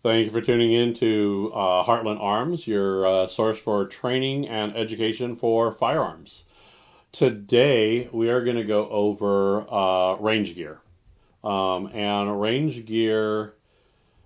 Thank you for tuning in to Heartland Arms, your source for training and education for firearms. Today, we are going to go over range gear. And range gear,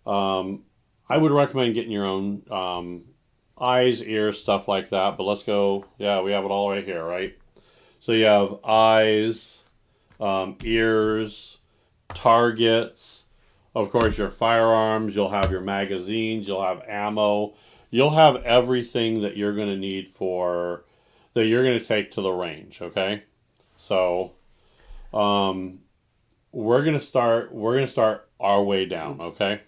I would recommend getting your own eyes, ears, stuff like that. But let's go. Yeah, we have it all right here, right? So you have eyes, ears, targets, of course, your firearms, you'll have your magazines, you'll have ammo, you'll have everything that you're going to need for that you're going to take to the range, okay? So, um, we're going to start our way down, Oops. okay?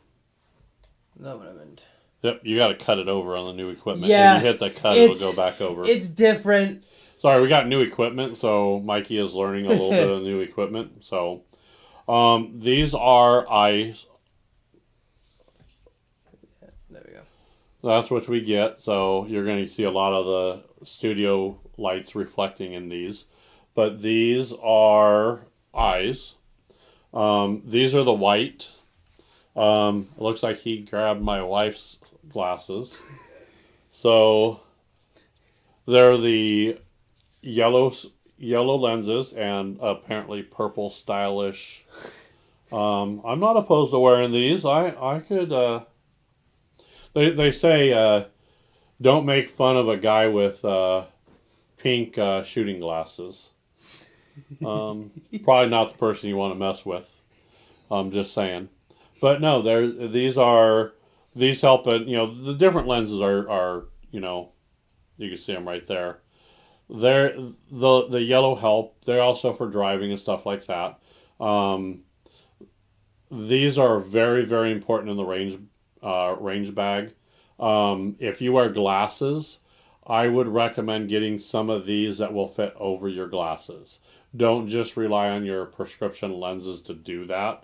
Not what I meant. Yep, you got to cut it over on the new equipment. When you Yeah, hit the cut, it'll it's go back over. it's different. Sorry, we got new equipment, so Mikey is learning a little bit of new equipment. So, these are eyes. There we go. That's what we get. So you're going to see a lot of the studio lights reflecting in these. But these are eyes. These are the white. It looks like he grabbed my wife's glasses. So they're the yellow yellow lenses and apparently purple stylish. I'm not opposed to wearing these. I could. They say don't make fun of a guy with pink shooting glasses. Probably not the person you want to mess with. I'm just saying. But no, these help. The different lenses are you can see them right there. They're the yellow help. They're also for driving and stuff like that. Um, these are very very important in the range bag. If you wear glasses, I would recommend getting some of these that will fit over your glasses. Don't just rely on your prescription lenses to do that.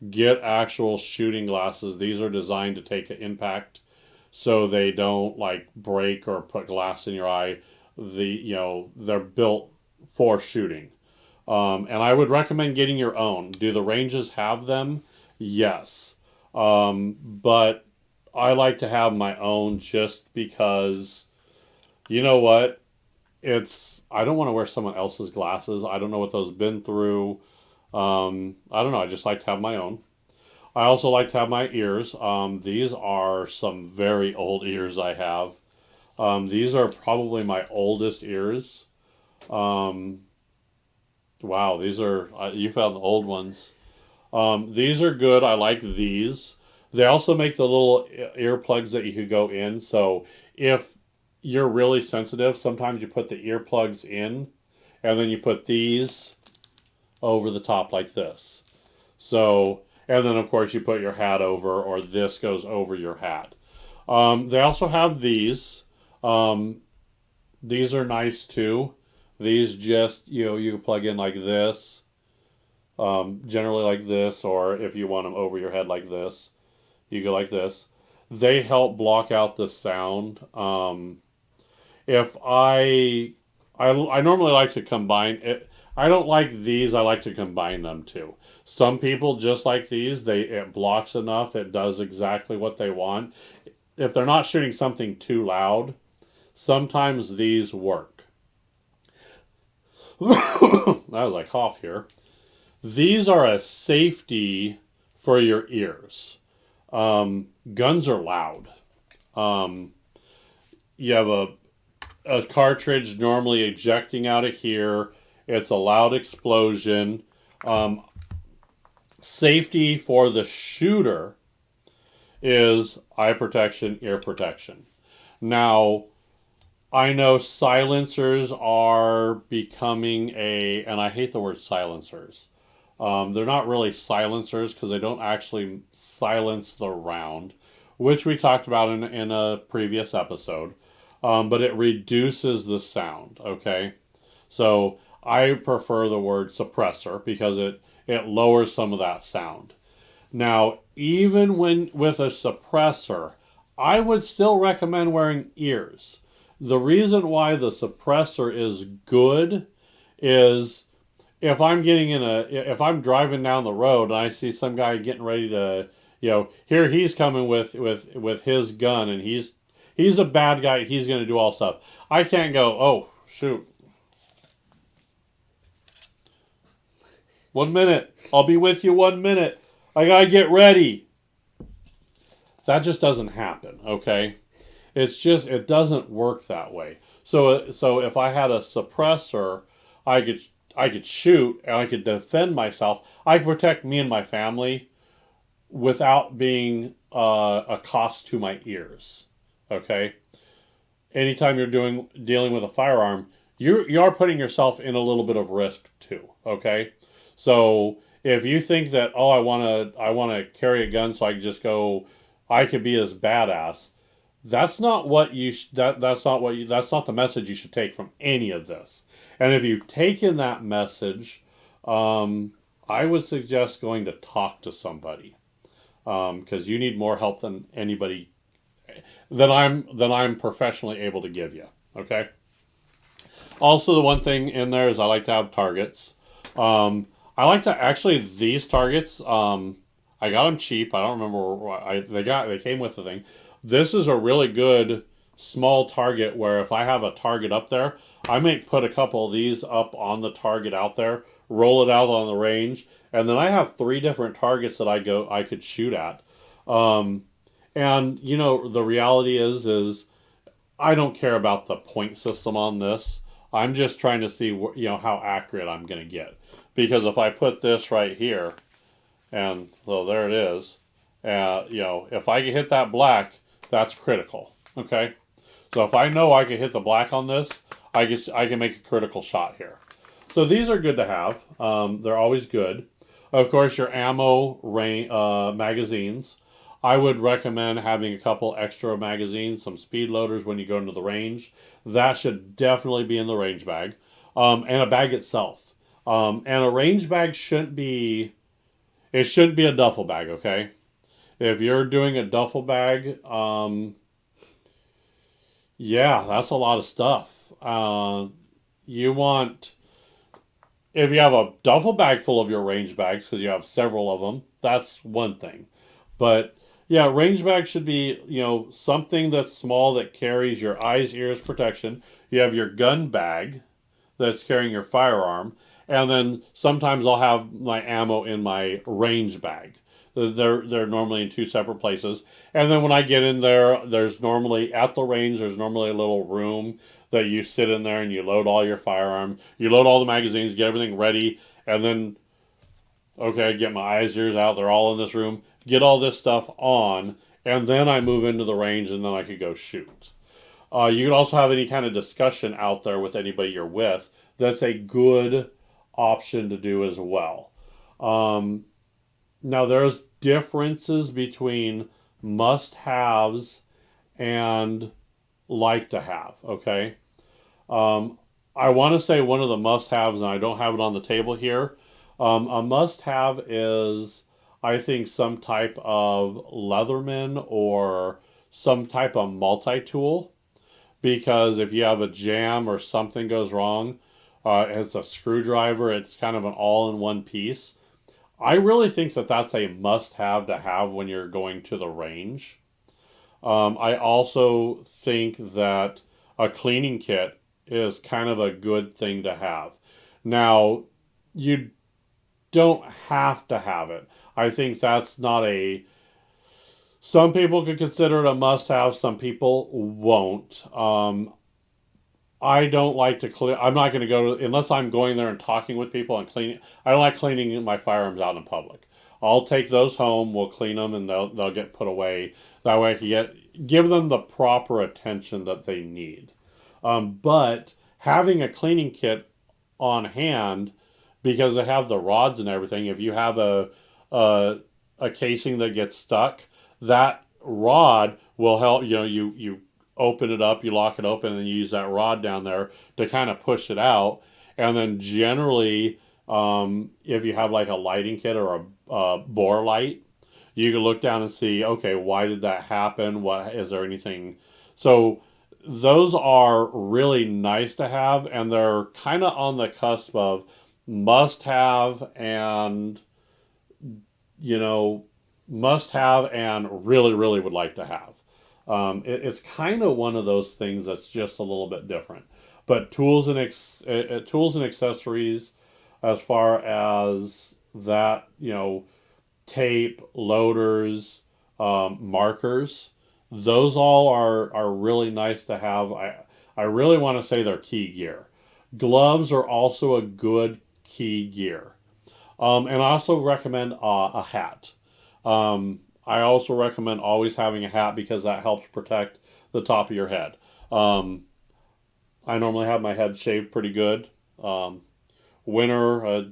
Get actual shooting glasses. These are designed to take an impact so they don't like break or put glass in your eye. They're built for shooting. And I would recommend getting your own. Do the ranges have them? Yes. But I like to have my own just because, you know what? I don't want to wear someone else's glasses. I don't know what those been through. I don't know. I just like to have my own. I also like to have my ears. These are some very old ears I have. These are probably my oldest ears. Um, wow, you found the old ones. These are good. I like these. They also make the little earplugs that you could go in. So if you're really sensitive, sometimes you put the earplugs in and then you put these over the top like this. So, and then of course you put your hat over or this goes over your hat. They also have these. Um, these are nice too. These just, you can plug in like this, generally like this, or if you want them over your head like this. You go like this. They help block out the sound. If I normally like to combine it. I don't like these. I like to combine them too. Some people just like these. It blocks enough. It does exactly what they want. If they're not shooting something too loud, sometimes these work. That was a cough here. These are a safety for your ears. Guns are loud. Um, you have a cartridge normally ejecting out of here. It's a loud explosion. Um, Safety for the shooter is eye protection, ear protection. Now, I know silencers are becoming and I hate the word silencers. They're not really silencers because they don't actually silence the round, which we talked about in a previous episode. But it reduces the sound, okay? So I prefer the word suppressor because it lowers some of that sound. Now, even when with a suppressor, I would still recommend wearing ears. The reason why the suppressor is good is if I'm driving down the road and I see some guy getting ready to, Here he's coming with his gun, and he's a bad guy. He's going to do all stuff. I can't go, oh shoot, 1 minute, I'll be with you 1 minute, I gotta get ready. That just doesn't happen. Okay, it doesn't work that way. So if I had a suppressor, I could I could shoot and I could defend myself. I could protect me and my family without being a cost to my ears. Okay. Anytime you're dealing with a firearm, you are putting yourself in a little bit of risk too. Okay. So if you think that, oh, I want to carry a gun so I can just go, I could be as badass. That's not what you that's not the message you should take from any of this. And if you've taken that message, I would suggest going to talk to somebody, because you need more help than anybody than I'm professionally able to give you. Okay. Also, the one thing in there is I like to have targets. I like to actually these targets. I got them cheap. I don't remember they came with the thing. This is a really good small target where if I have a target up there, I may put a couple of these up on the target out there, roll it out on the range, and then I have 3 different targets that I could shoot at. Um, and the reality is I don't care about the point system on this. I'm just trying to see how accurate I'm going to get. Because if I put this right here, and so there it is, if I can hit that black, that's critical. Okay, so if I know I can hit the black on this, I can make a critical shot here. So these are good to have. They're always good. Of course, your ammo magazines. I would recommend having a couple extra magazines, some speed loaders when you go into the range. That should definitely be in the range bag, and a bag itself. And a range bag shouldn't be a duffel bag. Okay, if you're doing a duffel bag, yeah, that's a lot of stuff. You want If you have a duffel bag full of your range bags because you have several of them, that's one thing. But yeah, range bag should be, something that's small that carries your eyes, ears protection. You have your gun bag that's carrying your firearm, and then sometimes I'll have my ammo in my range bag. They're normally in 2 separate places. And then when I get in there, there's normally at the range there's normally a little room that you sit in there and you load all your firearm, you load all the magazines, get everything ready, and then okay, get my eyes, ears out. They're all in this room. Get all this stuff on, and then I move into the range, and then I could go shoot. You could also have any kind of discussion out there with anybody you're with. That's a good option to do as well. Now, there's differences between must-haves and like to have. Okay, I want to say one of the must-haves, and I don't have it on the table here. A must-have is, I think, some type of Leatherman or some type of multi-tool, because if you have a jam or something goes wrong, it's a screwdriver. It's kind of an all-in-one piece. I really think that that's a must-have to have when you're going to the range. I also think that a cleaning kit is kind of a good thing to have. Now, you don't have to have it. I think that's not a. Some people could consider it a must-have. Some people won't. I don't like to clean. I'm not going to go to, unless I'm going there and talking with people and cleaning. I don't like cleaning my firearms out in public. I'll take those home. We'll clean them and they'll get put away. That way I can give them the proper attention that they need. But having a cleaning kit on hand, because they have the rods and everything. If you have a casing that gets stuck, that rod will help. You open it up, you lock it open, and then you use that rod down there to kind of push it out. And then generally, if you have like a lighting kit or a bore light, you can look down and see, okay, why did that happen? What is there anything? So those are really nice to have, and they're kind of on the cusp of must have and you know must have and really, really would like to have. It's kind of one of those things that's just a little bit different. But tools and accessories, as far as that, tape, loaders, markers, those all are really nice to have. I really want to say they're key gear. Gloves are also a good key gear. And I also recommend a hat. I also recommend always having a hat because that helps protect the top of your head. Um, I normally have my head shaved pretty good. Um, Winter,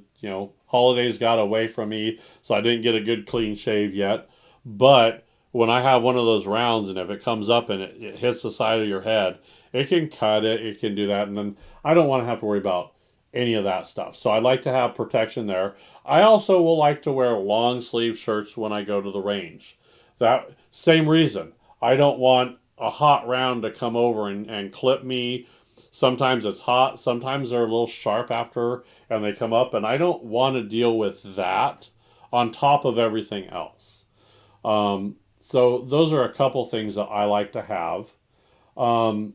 holidays got away from me, so I didn't get a good clean shave yet. But when I have one of those rounds, and if it comes up and it hits the side of your head, it can cut it, it can do that, and then I don't want to have to worry about any of that stuff. So I like to have protection there. I also will like to wear long sleeve shirts when I go to the range. That same reason. I don't want a hot round to come over and clip me. Sometimes it's hot, sometimes they're a little sharp after and they come up, and I don't want to deal with that on top of everything else. Um, so those are a couple things that I like to have. Um,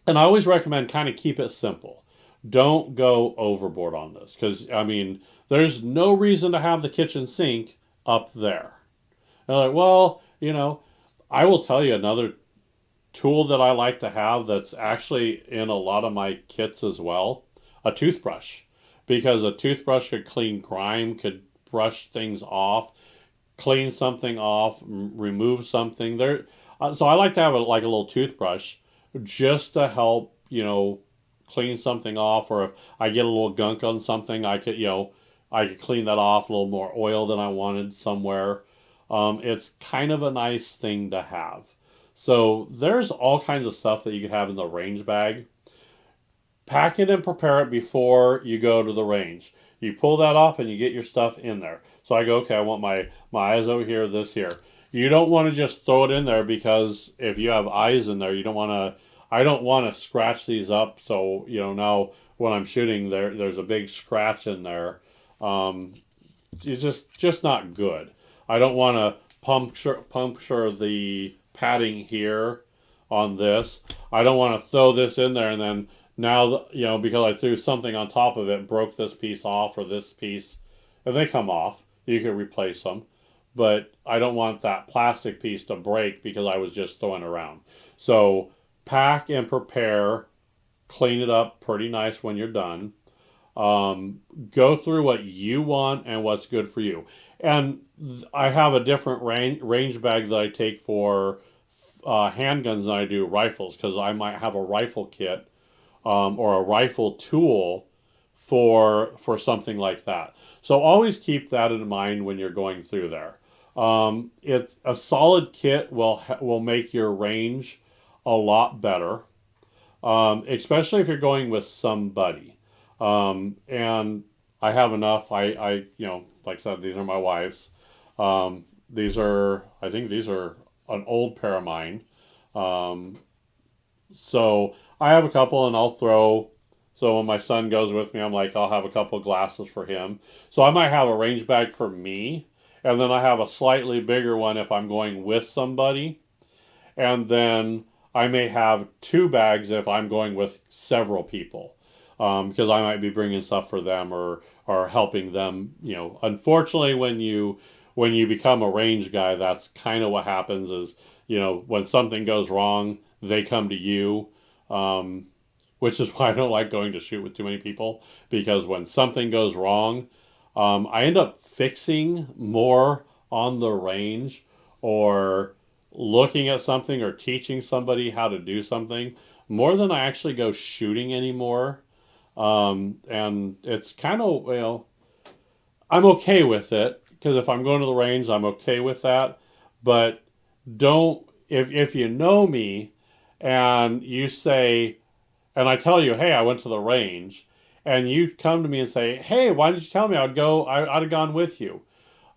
and I always recommend kind of keep it simple. Don't go overboard on this because I mean, there's no reason to have the kitchen sink up there. And they're like, well, I will tell you another tool that I like to have that's actually in a lot of my kits as well, a toothbrush. Because a toothbrush could clean grime, could brush things off, clean something off, remove something. So I like to have like a little toothbrush just to help, clean something off. Or if I get a little gunk on something, I could clean that off, a little more oil than I wanted somewhere. It's kind of a nice thing to have. So there's all kinds of stuff that you can have in the range bag. Pack it and prepare it before you go to the range. You pull that off and you get your stuff in there. So I go, okay, I want my eyes over here, this here. You don't want to just throw it in there because if you have eyes in there, you don't want to. I don't want to scratch these up. So now when I'm shooting, there's a big scratch in there. Um, it's just not good. I don't want to puncture the padding here on this. I don't want to throw this in there and then now because I threw something on top of it, broke this piece off or this piece, and they come off. You can replace them, but I don't want that plastic piece to break because I was just throwing around. So pack and prepare, clean it up pretty nice when you're done. Go through what you want and what's good for you. And I have a different range bag that I take for handguns than I do rifles because I might have a rifle kit or a rifle tool for something like that. So always keep that in mind when you're going through there. It a solid kit will make your range a lot better, especially if you're going with somebody. And I have enough. Like I said, these are my wife's. I think these are an old pair of mine. Um, so I have a couple, and I'll throw. So when my son goes with me, I'm like, I'll have a couple glasses for him. So I might have a range bag for me, and then I have a slightly bigger one if I'm going with somebody, and then I may have two bags if I'm going with several people, because I might be bringing stuff for them or helping them. Unfortunately, when you become a range guy, that's kind of what happens. Is when something goes wrong, they come to you. Um, which is why I don't like going to shoot with too many people because when something goes wrong, I end up fixing more on the range or looking at something or teaching somebody how to do something more than I actually go shooting anymore. And it's kind of, I'm okay with it because if I'm going to the range, I'm okay with that. But don't, if you know me and you say, and I tell you, hey, I went to the range, and you come to me and say, hey, why didn't you tell me? I'd have gone with you.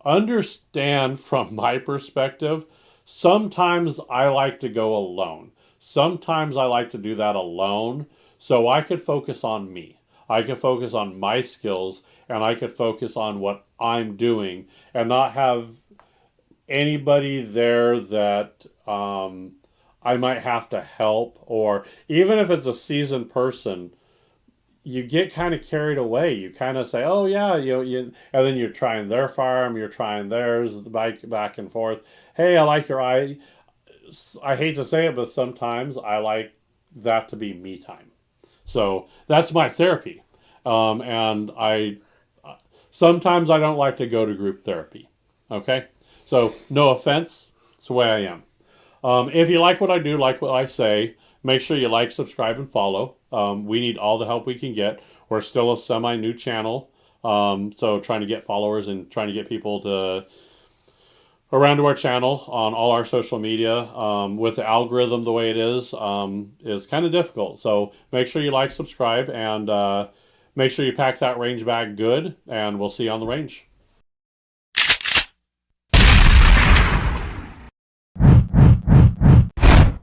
Understand from my perspective, sometimes I like to go alone. Sometimes I like to do that alone so I could focus on me. I could focus on my skills and I could focus on what I'm doing and not have anybody there that I might have to help, or even if it's a seasoned person, you get kind of carried away. You kind of say, "Oh yeah, and then you're trying their farm, you're trying theirs, back and forth. Hey, I like your eye. I hate to say it, but sometimes I like that to be me time. So that's my therapy. And I sometimes I don't like to go to group therapy. Okay, so no offense, it's the way I am. If you like what I do, like what I say, make sure you like, subscribe, and follow. We need all the help we can get. We're still a semi new channel, so trying to get followers and trying to get people to around to our channel on all our social media with the algorithm the way it is kind of difficult. So make sure you like, subscribe, and make sure you pack that range bag good, and we'll see you on the range.